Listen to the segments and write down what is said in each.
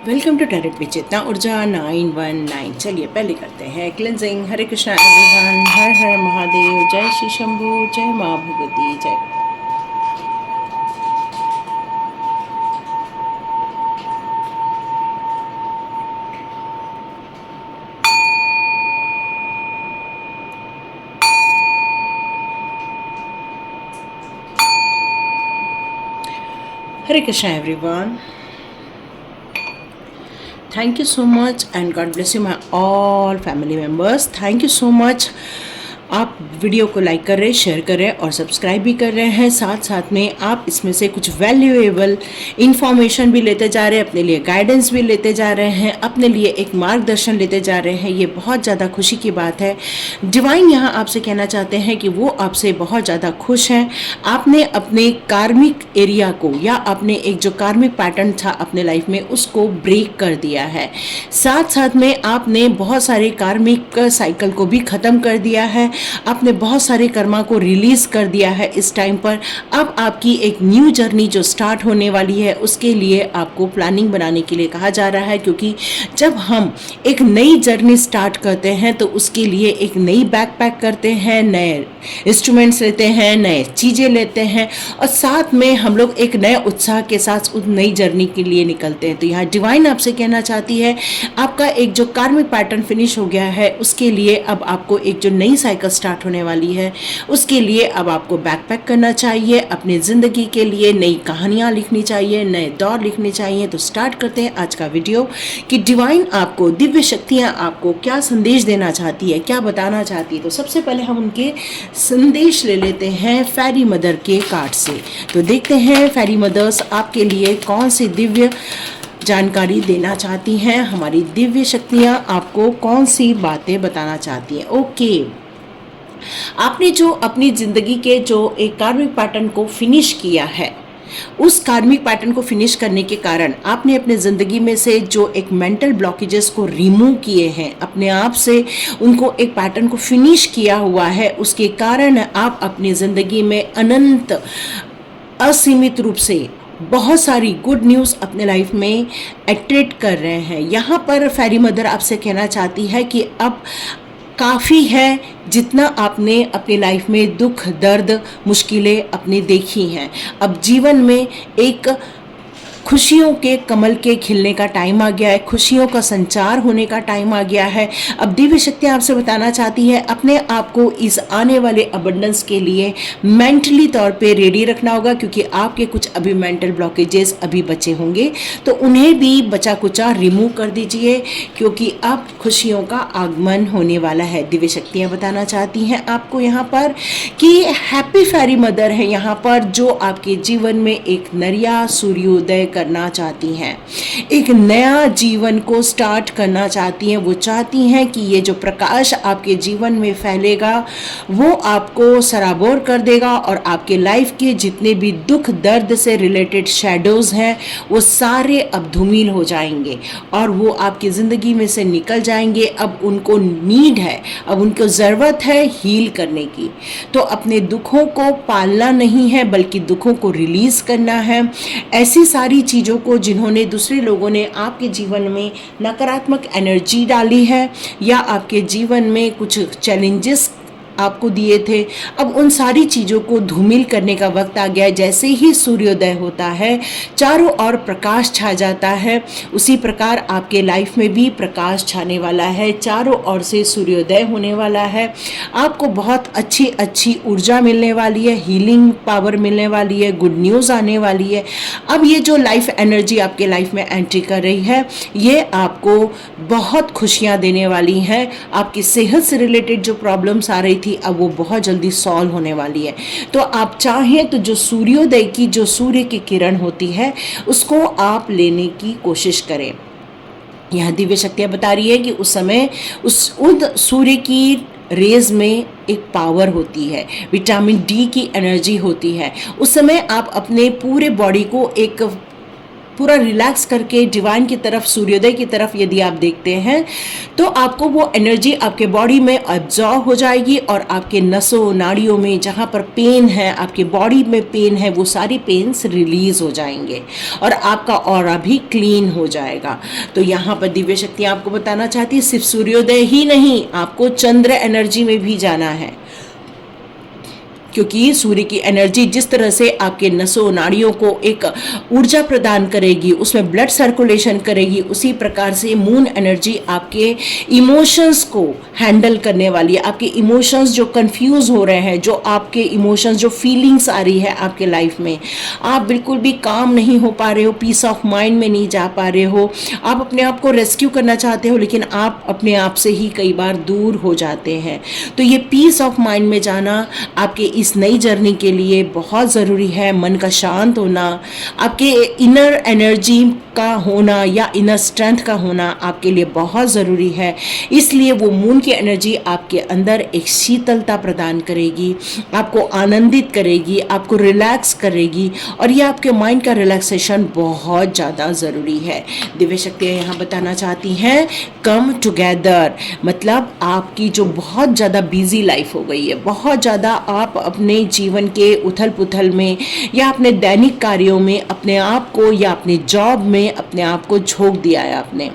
Welcome to tarot with Chetna Urja 919। चलिए पहले करते हैं क्लिनजिंग। हरे कृष्णा एवरीवन, हर हर महादेव, जय श्री शंभू, जय माँ भगवती, जय। Hare Krishna everyone, thank you so much and God bless you my all family members. Thank you so much. आप वीडियो को लाइक कर रहे हैं, शेयर कर रहे हैं और सब्सक्राइब भी कर रहे हैं। साथ साथ में आप इसमें से कुछ वैल्यूएबल इंफॉर्मेशन भी लेते जा रहे हैं, अपने लिए गाइडेंस भी लेते जा रहे हैं, अपने लिए एक मार्गदर्शन लेते जा रहे हैं। ये बहुत ज़्यादा खुशी की बात है। डिवाइन यहाँ आपसे कहना चाहते हैं कि वो आपसे बहुत ज़्यादा खुश हैं। आपने अपने कार्मिक एरिया को या आपने एक जो कार्मिक पैटर्न था अपने लाइफ में उसको ब्रेक कर दिया है। साथ साथ में आपने बहुत सारे कार्मिक साइकिल को भी ख़त्म कर दिया है। आपने बहुत सारे कर्मा को रिलीज कर दिया है इस टाइम पर। अब आपकी एक न्यू जर्नी जो स्टार्ट होने वाली है उसके लिए आपको प्लानिंग बनाने के लिए कहा जा रहा है, क्योंकि जब हम एक नई जर्नी स्टार्ट करते हैं तो उसके लिए एक नई बैकपैक करते हैं, नए इंस्ट्रूमेंट्स लेते हैं, नए चीज़ें लेते हैं और साथ में हम लोग एक नए उत्साह के साथ उस नई जर्नी के लिए निकलते हैं। तो यहाँ डिवाइन आपसे कहना चाहती है आपका एक जो कार्मिक पैटर्न फिनिश हो गया है उसके लिए अब आपको एक जो नई साइकिल स्टार्ट होने वाली है उसके लिए अब आपको बैकपैक करना चाहिए। अपनी ज़िंदगी के लिए नई कहानियाँ लिखनी चाहिए, नए दौर लिखने चाहिए। तो स्टार्ट करते हैं आज का वीडियो कि डिवाइन आपको, दिव्य शक्तियाँ आपको क्या संदेश देना चाहती है, क्या बताना चाहती है। तो सबसे पहले हम उनके संदेश ले लेते हैं फेरी मदर के कार्ड से। तो देखते हैं फेरी मदर्स आपके लिए कौन सी दिव्य जानकारी देना चाहती हैं। हमारी दिव्य शक्तियाँ आपको कौन सी बातें बताना चाहती हैं। ओके, आपने जो अपनी ज़िंदगी के जो एक कार्मिक पैटर्न को फिनिश किया है, उस कार्मिक पैटर्न को फिनिश करने के कारण आपने अपने ज़िंदगी में से जो एक मेंटल ब्लॉकेजेस को रिमूव किए हैं, अपने आप से उनको एक पैटर्न को फिनिश किया हुआ है, उसके कारण आप अपनी ज़िंदगी में अनंत असीमित रूप से बहुत सारी गुड न्यूज़ अपने लाइफ में अट्रैक्ट कर रहे हैं। यहाँ पर फेरी मदर आपसे कहना चाहती है कि अब काफ़ी है जितना आपने अपनी लाइफ में दुख, दर्द, मुश्किलें अपनी देखी हैं। अब जीवन में एक खुशियों के कमल के खिलने का टाइम आ गया है, खुशियों का संचार होने का टाइम आ गया है। अब दिव्य शक्ति आपसे बताना चाहती है अपने आप को इस आने वाले अबंडेंस के लिए मेंटली तौर पे रेडी रखना होगा, क्योंकि आपके कुछ अभी मेंटल ब्लॉकेजेस अभी बचे होंगे तो उन्हें भी बचा कुचा रिमूव कर दीजिए, क्योंकि अब खुशियों का आगमन होने वाला है। दिव्य शक्तियाँ बताना चाहती हैं आपको यहाँ पर कि हैप्पी फेरी मदर है यहाँ पर, जो आपके जीवन में एक नया सूर्योदय करना चाहती हैं, एक नया जीवन को स्टार्ट करना चाहती हैं। वो चाहती हैं कि ये जो प्रकाश आपके जीवन में फैलेगा वो आपको सराबोर कर देगा और आपके लाइफ के जितने भी दुख दर्द से रिलेटेड शैडोज़ हैं वो सारे अब धूमिल हो जाएंगे और वो आपकी ज़िंदगी में से निकल जाएंगे। अब उनको नीड है, अब उनको ज़रूरत है हील करने की। तो अपने दुखों को पालना नहीं है बल्कि दुखों को रिलीज़ करना है। ऐसी सारी चीज़ों को जिन्होंने दूसरे लोगों ने आपके जीवन में नकारात्मक एनर्जी डाली है या आपके जीवन में कुछ चैलेंजेस आपको दिए थे, अब उन सारी चीज़ों को धूमिल करने का वक्त आ गया है। जैसे ही सूर्योदय होता है चारों ओर प्रकाश छा जाता है, उसी प्रकार आपके लाइफ में भी प्रकाश छाने वाला है, चारों ओर से सूर्योदय होने वाला है। आपको बहुत अच्छी अच्छी ऊर्जा मिलने वाली है, हीलिंग पावर मिलने वाली है, गुड न्यूज़ आने वाली है। अब ये जो लाइफ एनर्जी आपके लाइफ में एंट्री कर रही है ये आपको बहुत खुशियाँ देने वाली हैं। आपकी सेहत से रिलेटेड जो प्रॉब्लम्स आ रही थी अब वो बहुत जल्दी सॉल्व होने वाली है। तो आप चाहें तो जो सूर्योदय की जो सूर्य की किरण होती है उसको आप लेने की कोशिश करें। यह दिव्य शक्तियाँ बता रही है कि उस समय उन सूर्य की रेज में एक पावर होती है, विटामिन डी की एनर्जी होती है। उस समय आप अपने पूरे बॉडी को एक पूरा रिलैक्स करके डिवाइन की तरफ, सूर्योदय की तरफ यदि आप देखते हैं तो आपको वो एनर्जी आपके बॉडी में एब्जॉर्ब हो जाएगी और आपके नसों नाड़ियों में जहाँ पर पेन है, आपके बॉडी में पेन है, वो सारी पेन्स रिलीज हो जाएंगे और आपका ऑरा भी क्लीन हो जाएगा। तो यहाँ पर दिव्य शक्ति आपको बताना चाहती है सिर्फ सूर्योदय ही नहीं, आपको चंद्र एनर्जी में भी जाना है, क्योंकि सूर्य की एनर्जी जिस तरह से आपके नसों नाड़ियों को एक ऊर्जा प्रदान करेगी, उसमें ब्लड सर्कुलेशन करेगी, उसी प्रकार से मून एनर्जी आपके इमोशंस को हैंडल करने वाली है। आपके इमोशंस जो कंफ्यूज हो रहे हैं, जो आपके इमोशंस, जो फीलिंग्स आ रही है आपके लाइफ में, आप बिल्कुल भी काम नहीं हो पा रहे हो, पीस ऑफ माइंड में नहीं जा पा रहे हो, आप अपने आप को रेस्क्यू करना चाहते हो लेकिन आप अपने आप से ही कई बार दूर हो जाते हैं। तो ये पीस ऑफ माइंड में जाना आपके इस नई जर्नी के लिए बहुत ज़रूरी है। मन का शांत होना, आपके इनर एनर्जी का होना या इनर स्ट्रेंथ का होना आपके लिए बहुत ज़रूरी है। इसलिए वो मून की एनर्जी आपके अंदर एक शीतलता प्रदान करेगी, आपको आनंदित करेगी, आपको रिलैक्स करेगी और ये आपके माइंड का रिलैक्सेशन बहुत ज़्यादा ज़रूरी है। दिव्य शक्तियाँ यहाँ बताना चाहती हैं कम टुगेदर, मतलब आपकी जो बहुत ज़्यादा बिजी लाइफ हो गई है, बहुत ज़्यादा आप अपने जीवन के उथल पुथल में या अपने दैनिक कार्यों में अपने आप को या अपने जॉब में अपने आप को झोंक दिया है आपने।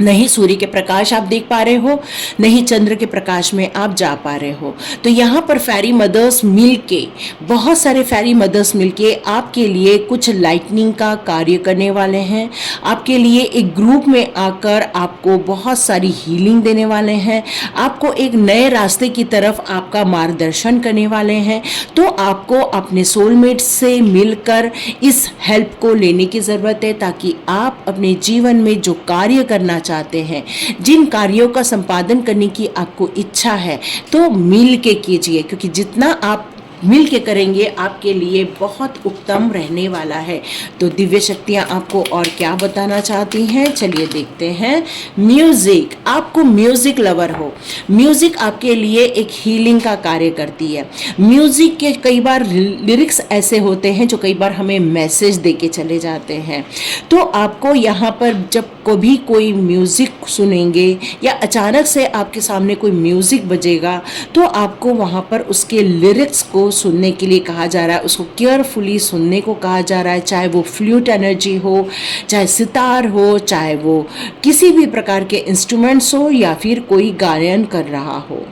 नहीं सूर्य के प्रकाश आप देख पा रहे हो, नहीं चंद्र के प्रकाश में आप जा पा रहे हो। तो यहाँ पर फेरी मदर्स मिलके, बहुत सारे फेरी मदर्स मिलके आपके लिए कुछ लाइटनिंग का कार्य करने वाले हैं। आपके लिए एक ग्रुप में आकर आपको बहुत सारी हीलिंग देने वाले हैं, आपको एक नए रास्ते की तरफ आपका मार्गदर्शन करने वाले हैं। तो आपको अपने सोलमेट से मिलकर इस हेल्प को लेने की ज़रूरत है, ताकि आप अपने जीवन में जो कार्य करना चाहते हैं, जिन कार्यों का संपादन करने की आपको इच्छा है, तो मिल के कीजिए, क्योंकि जितना आप मिल के करेंगे आपके लिए बहुत उत्तम रहने वाला है। तो दिव्य शक्तियाँ आपको और क्या बताना चाहती हैं, चलिए देखते हैं। म्यूज़िक, आपको म्यूज़िक लवर हो, म्यूज़िक आपके लिए एक हीलिंग का कार्य करती है। म्यूज़िक के कई बार लिरिक्स ऐसे होते हैं जो कई बार हमें मैसेज दे के चले जाते हैं। तो आपको यहाँ पर जब कभी कोई म्यूज़िक सुनेंगे या अचानक से आपके सामने कोई म्यूज़िक बजेगा, तो आपको वहाँ पर उसके लिरिक्स को सुनने के लिए कहा जा रहा है, उसको केयरफुली सुनने को कहा जा रहा है। चाहे वो फ्लूट एनर्जी हो, चाहे सितार हो, चाहे वो किसी भी प्रकार के इंस्ट्रूमेंट्स हो या फिर कोई गायन कर रहा हो,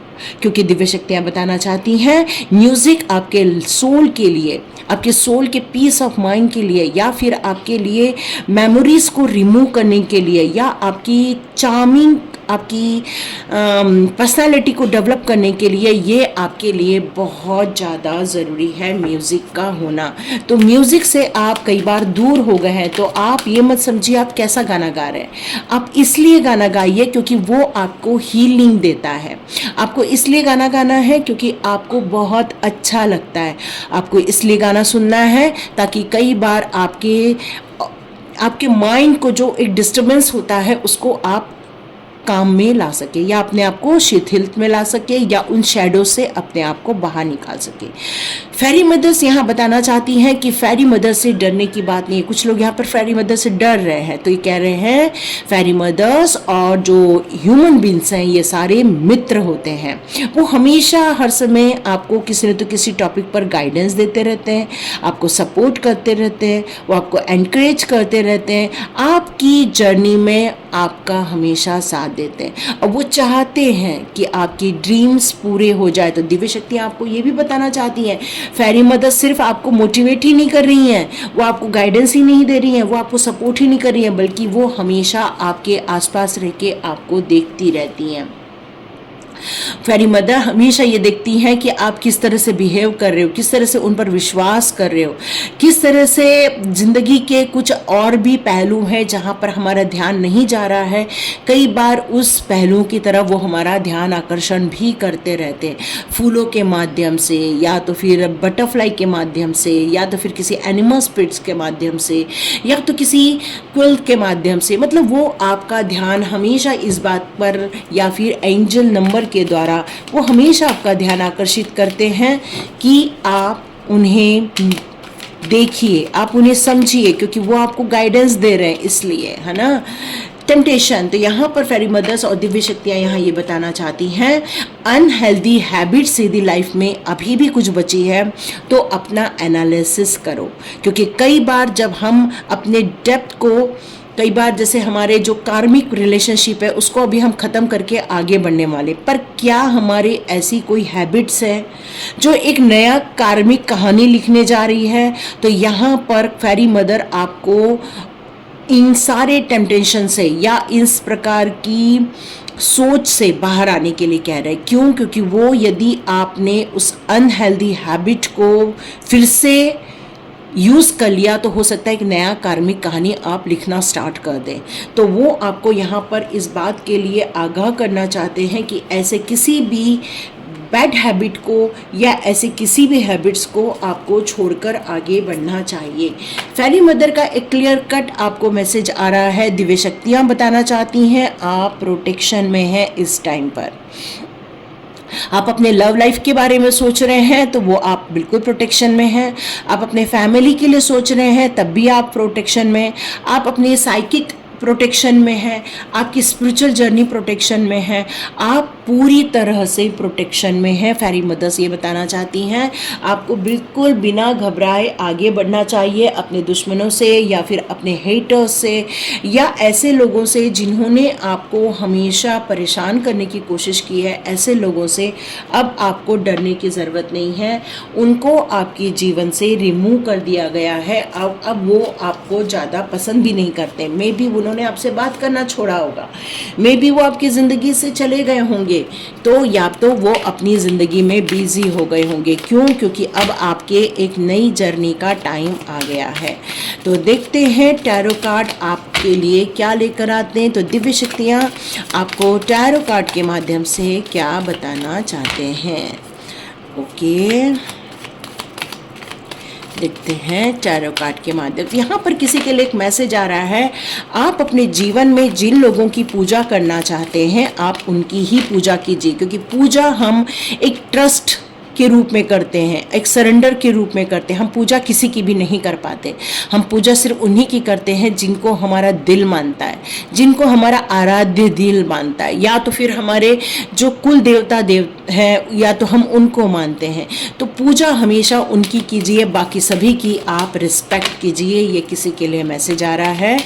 क्योंकि दिव्य शक्तियाँ बताना चाहती हैं म्यूज़िक आपके सोल के लिए, आपके सोल के पीस ऑफ माइंड के लिए, या फिर आपके लिए मेमोरीज को रिमूव करने के लिए, या आपकी चार्मिंग, आपकी पर्सनालिटी को डेवलप करने के लिए, ये आपके लिए बहुत ज़्यादा ज़रूरी है म्यूज़िक का होना। तो म्यूज़िक से आप कई बार दूर हो गए हैं, तो आप ये मत समझिए आप कैसा गाना गा रहे हैं, आप इसलिए गाना गाइए क्योंकि वो आपको हीलिंग देता है। आपको इसलिए गाना गाना है क्योंकि आपको बहुत अच्छा लगता है, आपको इसलिए गाना सुनना है ताकि कई बार आपके माइंड को जो एक डिस्टर्बेंस होता है उसको आप काम में ला सके, या अपने आप को शिथिल में ला सके, या उन शैडो से अपने आप को बाहर निकाल सके। फेरी मदर्स यहाँ बताना चाहती हैं कि फेरी मदर से डरने की बात नहीं है। कुछ लोग यहाँ पर फेरी मदर से डर रहे हैं, तो ये कह रहे हैं फेरी मदर्स और जो ह्यूमन बींग्स हैं ये सारे मित्र होते हैं। वो हमेशा हर समय आपको किसी न तो किसी टॉपिक पर गाइडेंस देते रहते हैं, आपको सपोर्ट करते रहते हैं, वो आपको एनकरेज करते रहते हैं, आपकी जर्नी में आपका हमेशा साथ देते हैं, और वो चाहते हैं कि आपकी ड्रीम्स पूरे हो जाए। तो दिव्य शक्तियाँ आपको ये भी बताना चाहती हैं फेरी मदर सिर्फ आपको मोटिवेट ही नहीं कर रही हैं, वो आपको गाइडेंस ही नहीं दे रही हैं, वो आपको सपोर्ट ही नहीं कर रही हैं, बल्कि वो हमेशा आपके आसपास रह के आपको देखती रहती हैं। फेरी मदर हमेशा ये देखती हैं कि आप किस तरह से बिहेव कर रहे हो, किस तरह से उन पर विश्वास कर रहे हो, किस तरह से ज़िंदगी के कुछ और भी पहलू हैं जहाँ पर हमारा ध्यान नहीं जा रहा है। कई बार उस पहलू की तरफ वो हमारा ध्यान आकर्षण भी करते रहते हैं, फूलों के माध्यम से, या तो फिर बटरफ्लाई के माध्यम से, या तो फिर किसी एनिमल स्पिरिट्स के माध्यम से, या तो किसी क्विल्ट के माध्यम से। मतलब वो आपका ध्यान हमेशा इस बात पर, या फिर एंजल नंबर के द्वारा वो हमेशा आपका ध्यान आकर्षित करते हैं कि आप उन्हें देखिए, आप उन्हें समझिए, क्योंकि वो आपको गाइडेंस दे रहे हैं इसलिए, है ना। टेम्पटेशन, तो यहाँ पर फेरी मदर्स और दिव्य शक्तियाँ यहाँ ये बताना चाहती हैं, अनहेल्दी हैबिट्स यदि लाइफ में अभी भी कुछ बची है तो अपना एनालिसिस करो, क्योंकि कई बार जब हम अपने डेप्थ को, कई बार जैसे हमारे जो कार्मिक रिलेशनशिप है उसको अभी हम ख़त्म करके आगे बढ़ने वाले, पर क्या हमारे ऐसी कोई हैबिट्स है जो एक नया कार्मिक कहानी लिखने जा रही है। तो यहाँ पर फेरी मदर आपको इन सारे टेम्पटेशन से या इस प्रकार की सोच से बाहर आने के लिए कह रहे हैं। क्यों? क्योंकि वो यदि आपने उस अनहेल्दी हैबिट को फिर से यूज़ कर लिया तो हो सकता है एक नया कार्मिक कहानी आप लिखना स्टार्ट कर दें। तो वो आपको यहाँ पर इस बात के लिए आगाह करना चाहते हैं कि ऐसे किसी भी बैड हैबिट को या ऐसे किसी भी हैबिट्स को आपको छोड़कर आगे बढ़ना चाहिए। फेरी मदर का एक क्लियर कट आपको मैसेज आ रहा है, दिव्य शक्तियाँ बताना चाहती हैं आप प्रोटेक्शन में हैं इस टाइम पर। आप अपने लव लाइफ के बारे में सोच रहे हैं तो वो आप बिल्कुल प्रोटेक्शन में हैं। आप अपने फैमिली के लिए सोच रहे हैं तब भी आप प्रोटेक्शन में। आप अपने साइकिक प्रोटेक्शन में है, आपकी स्पिरिचुअल जर्नी प्रोटेक्शन में है, आप पूरी तरह से प्रोटेक्शन में है। फेरी मदर्स ये बताना चाहती हैं आपको बिल्कुल बिना घबराए आगे बढ़ना चाहिए अपने दुश्मनों से या फिर अपने हेटर्स से या ऐसे लोगों से जिन्होंने आपको हमेशा परेशान करने की कोशिश की है। ऐसे लोगों से अब आपको डरने की ज़रूरत नहीं है, उनको आपके जीवन से रिमूव कर दिया गया है। अब वो आपको ज़्यादा पसंद भी नहीं करते। मे बी उन्होंने आपसे बात करना छोड़ा होगा, मे बी वो आपकी ज़िंदगी से चले गए होंगे, तो या तो वो अपनी ज़िंदगी में बिजी हो गए होंगे। क्यों? क्योंकि अब आपके एक नई जर्नी का टाइम आ गया है। तो देखते हैं टैरो कार्ड आपके लिए क्या लेकर आते हैं। तो दिव्य शक्तियाँ आपको टैरो कार्ड के माध्यम से क्या बताना चाहते हैं। ओके, देखते हैं टैरो कार्ड के माध्यम। यहाँ पर किसी के लिए एक मैसेज आ रहा है, आप अपने जीवन में जिन लोगों की पूजा करना चाहते हैं आप उनकी ही पूजा कीजिए, क्योंकि पूजा हम एक ट्रस्ट के रूप में करते हैं, एक सरेंडर के रूप में करते हैं। हम पूजा किसी की भी नहीं कर पाते, हम पूजा सिर्फ उन्हीं की करते हैं जिनको हमारा दिल मानता है, जिनको हमारा आराध्य दिल मानता है, या तो फिर हमारे जो कुल देवता हैं या तो हम उनको मानते हैं। तो पूजा हमेशा उनकी कीजिए, बाकी सभी की आप रिस्पेक्ट कीजिए। ये किसी के लिए मैसेज आ रहा है।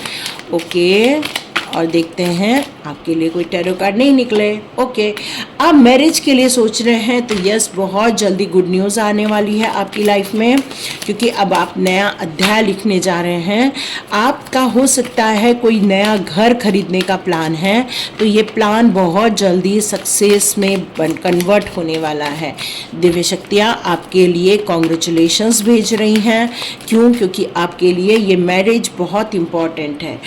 ओके, और देखते हैं आपके लिए कोई टैरो कार्ड नहीं निकले। ओके, आप मैरिज के लिए सोच रहे हैं तो यस, बहुत जल्दी गुड न्यूज़ आने वाली है आपकी लाइफ में, क्योंकि अब आप नया अध्याय लिखने जा रहे हैं। आपका हो सकता है कोई नया घर खरीदने का प्लान है, तो ये प्लान बहुत जल्दी सक्सेस में कन्वर्ट होने वाला है। दिव्य शक्तियाँ आपके लिए कॉन्ग्रेचुलेशंस भेज रही हैं। क्यों? क्योंकि आपके लिए ये मैरिज बहुत इम्पॉर्टेंट है।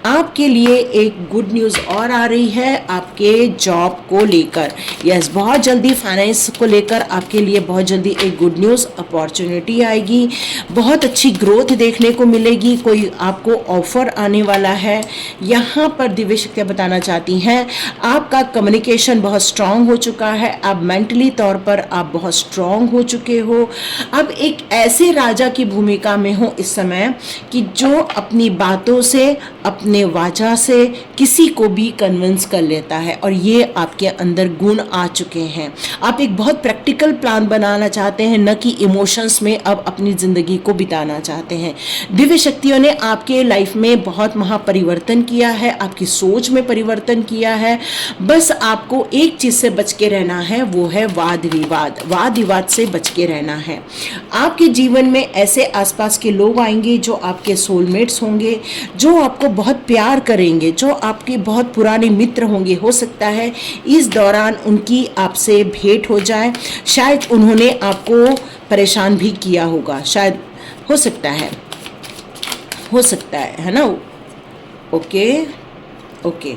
आपके लिए एक गुड न्यूज़ और आ रही है आपके जॉब को लेकर। यस, बहुत जल्दी फाइनेंस को लेकर आपके लिए बहुत जल्दी एक गुड न्यूज़ अपॉर्चुनिटी आएगी, बहुत अच्छी ग्रोथ देखने को मिलेगी, कोई आपको ऑफर आने वाला है। यहाँ पर दिव्य शक्तियाँ बताना चाहती हैं आपका कम्युनिकेशन बहुत स्ट्रांग हो चुका है, आप मेंटली तौर पर आप बहुत स्ट्रांग हो चुके हो। अब एक ऐसे राजा की भूमिका में हो इस समय कि जो अपनी बातों से, अपने वाचा से किसी को भी कन्विंस कर लेता है, और ये आपके अंदर गुण आ चुके हैं। आप एक बहुत प्रैक्टिकल प्लान बनाना चाहते हैं, न कि इमोशंस में अब अपनी ज़िंदगी को बिताना चाहते हैं। दिव्य शक्तियों ने आपके लाइफ में बहुत महापरिवर्तन किया है, आपकी सोच में परिवर्तन किया है। बस आपको एक चीज़ से बच के रहना है, वो है वाद विवाद। वाद विवाद से बच के रहना है। आपके जीवन में ऐसे आसपास के लोग आएंगे जो आपके सोलमेट्स होंगे, जो आपको बहुत प्यार करेंगे, जो आपके बहुत पुराने मित्र होंगे। हो सकता है इस दौरान उनकी आपसे भेंट हो जाए, शायद उन्होंने आपको परेशान भी किया होगा, शायद हो सकता है ना। ओके,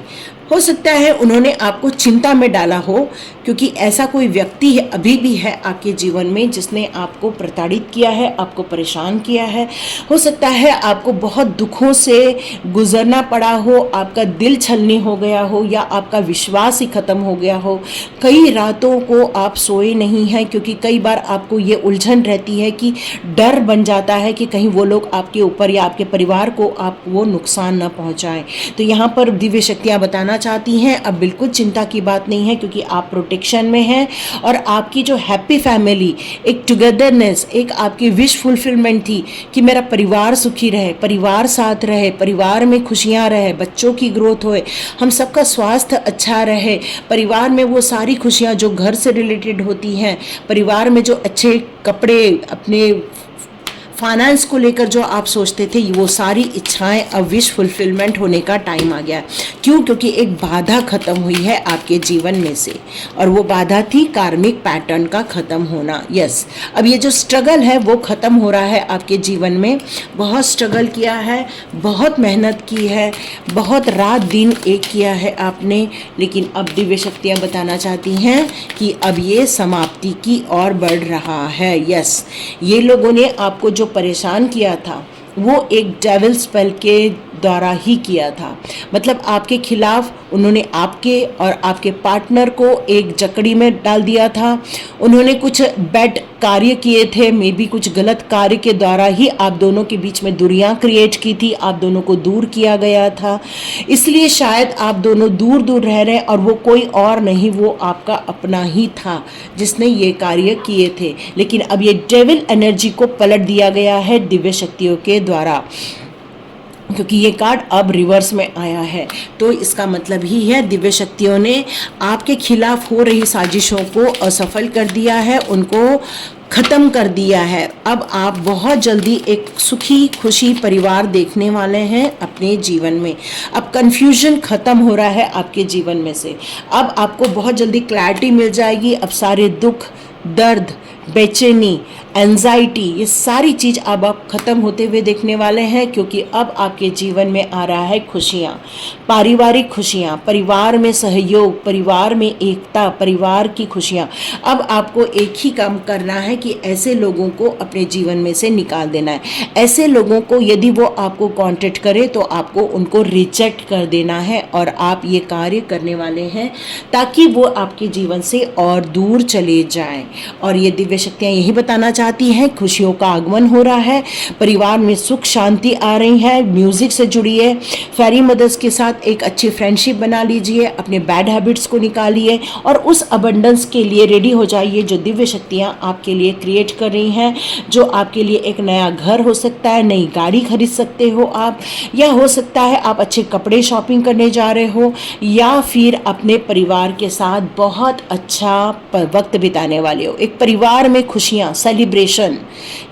हो सकता है उन्होंने आपको चिंता में डाला हो, क्योंकि ऐसा कोई व्यक्ति है अभी भी है आपके जीवन में जिसने आपको प्रताड़ित किया है, आपको परेशान किया है। हो सकता है आपको बहुत दुखों से गुजरना पड़ा हो, आपका दिल छलनी हो गया हो या आपका विश्वास ही ख़त्म हो गया हो। कई रातों को आप सोए नहीं हैं, क्योंकि कई बार आपको ये उलझन रहती है कि डर बन जाता है कि कहीं वो लोग आपके ऊपर या आपके परिवार को आप वो नुकसान न पहुंचाएं। तो यहाँ पर दिव्य शक्तियाँ बताना चाहती हैं अब बिल्कुल चिंता की बात नहीं है, क्योंकि आप प्रोटेक्शन में हैं और आपकी जो हैप्पी फैमिली, एक टुगेदरनेस, एक आपकी विश फुलफिलमेंट थी कि मेरा परिवार सुखी रहे, परिवार साथ रहे, परिवार में खुशियाँ रहे, बच्चों की ग्रोथ होए, हम सबका स्वास्थ्य अच्छा रहे, परिवार में वो सारी खुशियाँ जो घर से रिलेटेड होती हैं, परिवार में जो अच्छे कपड़े, अपने फाइनेंस को लेकर जो आप सोचते थे, वो सारी इच्छाएं अब विश फुलफिलमेंट होने का टाइम आ गया। क्यों? क्योंकि एक बाधा खत्म हुई है आपके जीवन में से, और वो बाधा थी कार्मिक पैटर्न का खत्म होना। यस, अब ये जो स्ट्रगल है वो खत्म हो रहा है आपके जीवन में। बहुत स्ट्रगल किया है, बहुत मेहनत की है, बहुत रात दिन एक किया है आपने, लेकिन अब दिव्य शक्तियाँ बताना चाहती हैं कि अब ये समाप्ति की ओर बढ़ रहा है। यस, ये लोगों ने आपको जो परेशान किया था वो एक डेविल स्पेल के द्वारा ही किया था। मतलब आपके खिलाफ उन्होंने आपके और आपके पार्टनर को एक जकड़ी में डाल दिया था। उन्होंने कुछ बैड कार्य किए थे, मे बी कुछ गलत कार्य के द्वारा ही आप दोनों के बीच में दूरियां क्रिएट की थी, आप दोनों को दूर किया गया था। इसलिए शायद आप दोनों दूर दूर रह रहे हैं, और वो कोई और नहीं, वो आपका अपना ही था जिसने ये कार्य किए थे। लेकिन अब ये डेविल एनर्जी को पलट दिया गया है दिव्य शक्तियों के द्वारा, क्योंकि ये कार्ड अब रिवर्स में आया है। तो इसका मतलब ही है दिव्य शक्तियों ने आपके खिलाफ हो रही साजिशों को असफल कर दिया है, उनको ख़त्म कर दिया है। अब आप बहुत जल्दी एक सुखी खुशी परिवार देखने वाले हैं अपने जीवन में। अब कन्फ्यूजन ख़त्म हो रहा है आपके जीवन में से। अब आपको बहुत जल्दी क्लैरिटी मिल जाएगी। अब सारे दुख, दर्द, बेचैनी, एंजाइटी, ये सारी चीज़ अब आप ख़त्म होते हुए देखने वाले हैं, क्योंकि अब आपके जीवन में आ रहा है खुशियाँ, पारिवारिक खुशियाँ, परिवार में सहयोग, परिवार में एकता, परिवार की खुशियाँ। अब आपको एक ही काम करना है कि ऐसे लोगों को अपने जीवन में से निकाल देना है। ऐसे लोगों को यदि वो आपको कॉन्टेक्ट करे तो आपको उनको रिजेक्ट कर देना है, और आप ये कार्य करने वाले हैं ताकि वो आपके जीवन से और दूर चले जाएं। और ये दिव्य शक्तियाँ यही बताना चाहती हैं, खुशियों का आगमन हो रहा है, परिवार में सुख शांति आ रही है। म्यूजिक से जुड़िए, फेरी मदर्स के साथ एक अच्छी फ्रेंडशिप बना लीजिए, अपने बैड हैबिट्स को निकालिए और उस अबंडेंस के लिए रेडी हो जाइए जो दिव्य शक्तियाँ आपके लिए क्रिएट कर रही हैं। जो आपके लिए एक नया घर हो सकता है, नई गाड़ी खरीद सकते हो आप, या हो सकता है आप अच्छे कपड़े शॉपिंग करने जा रहे हो, या फिर अपने परिवार के साथ बहुत अच्छा वक्त बिताने वाले हो। एक परिवार में खुशियाँ, सेलिब्रेशन,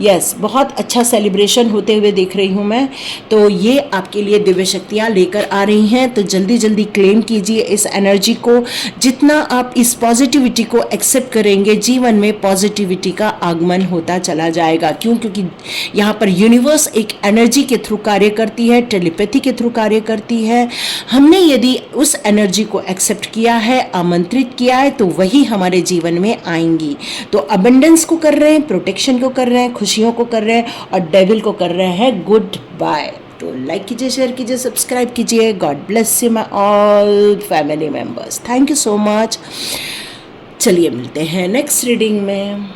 यस, बहुत अच्छा सेलिब्रेशन होते हुए देख रही हूँ मैं। तो ये आपके लिए दिव्य शक्तियाँ लेकर आ रही हैं। तो जल्दी जल्दी क्लेम कीजिए इस एनर्जी को। जितना आप इस पॉजिटिविटी को एक्सेप्ट करेंगे, जीवन में पॉजिटिविटी का आगमन होता चला जाएगा। क्यों? क्योंकि यहाँ पर यूनिवर्स एक एनर्जी के थ्रू कार्य करती है, टेलीपैथी के थ्रू कार्य करती है। हमने यदि उस एनर्जी को एक्सेप्ट किया है, आमंत्रित किया है, तो वही हमारे जीवन में आएंगी। तो अबंडेंस को कर रहे हैं, प्रोटेक्शन को कर रहे हैं, खुशियों को कर रहे हैं, और डेविल को कर रहे हैं गुड बाय। तो लाइक कीजिए, शेयर कीजिए, सब्सक्राइब कीजिए। God bless you my all family members. Thank you so much. चलिए मिलते हैं नेक्स्ट रीडिंग में।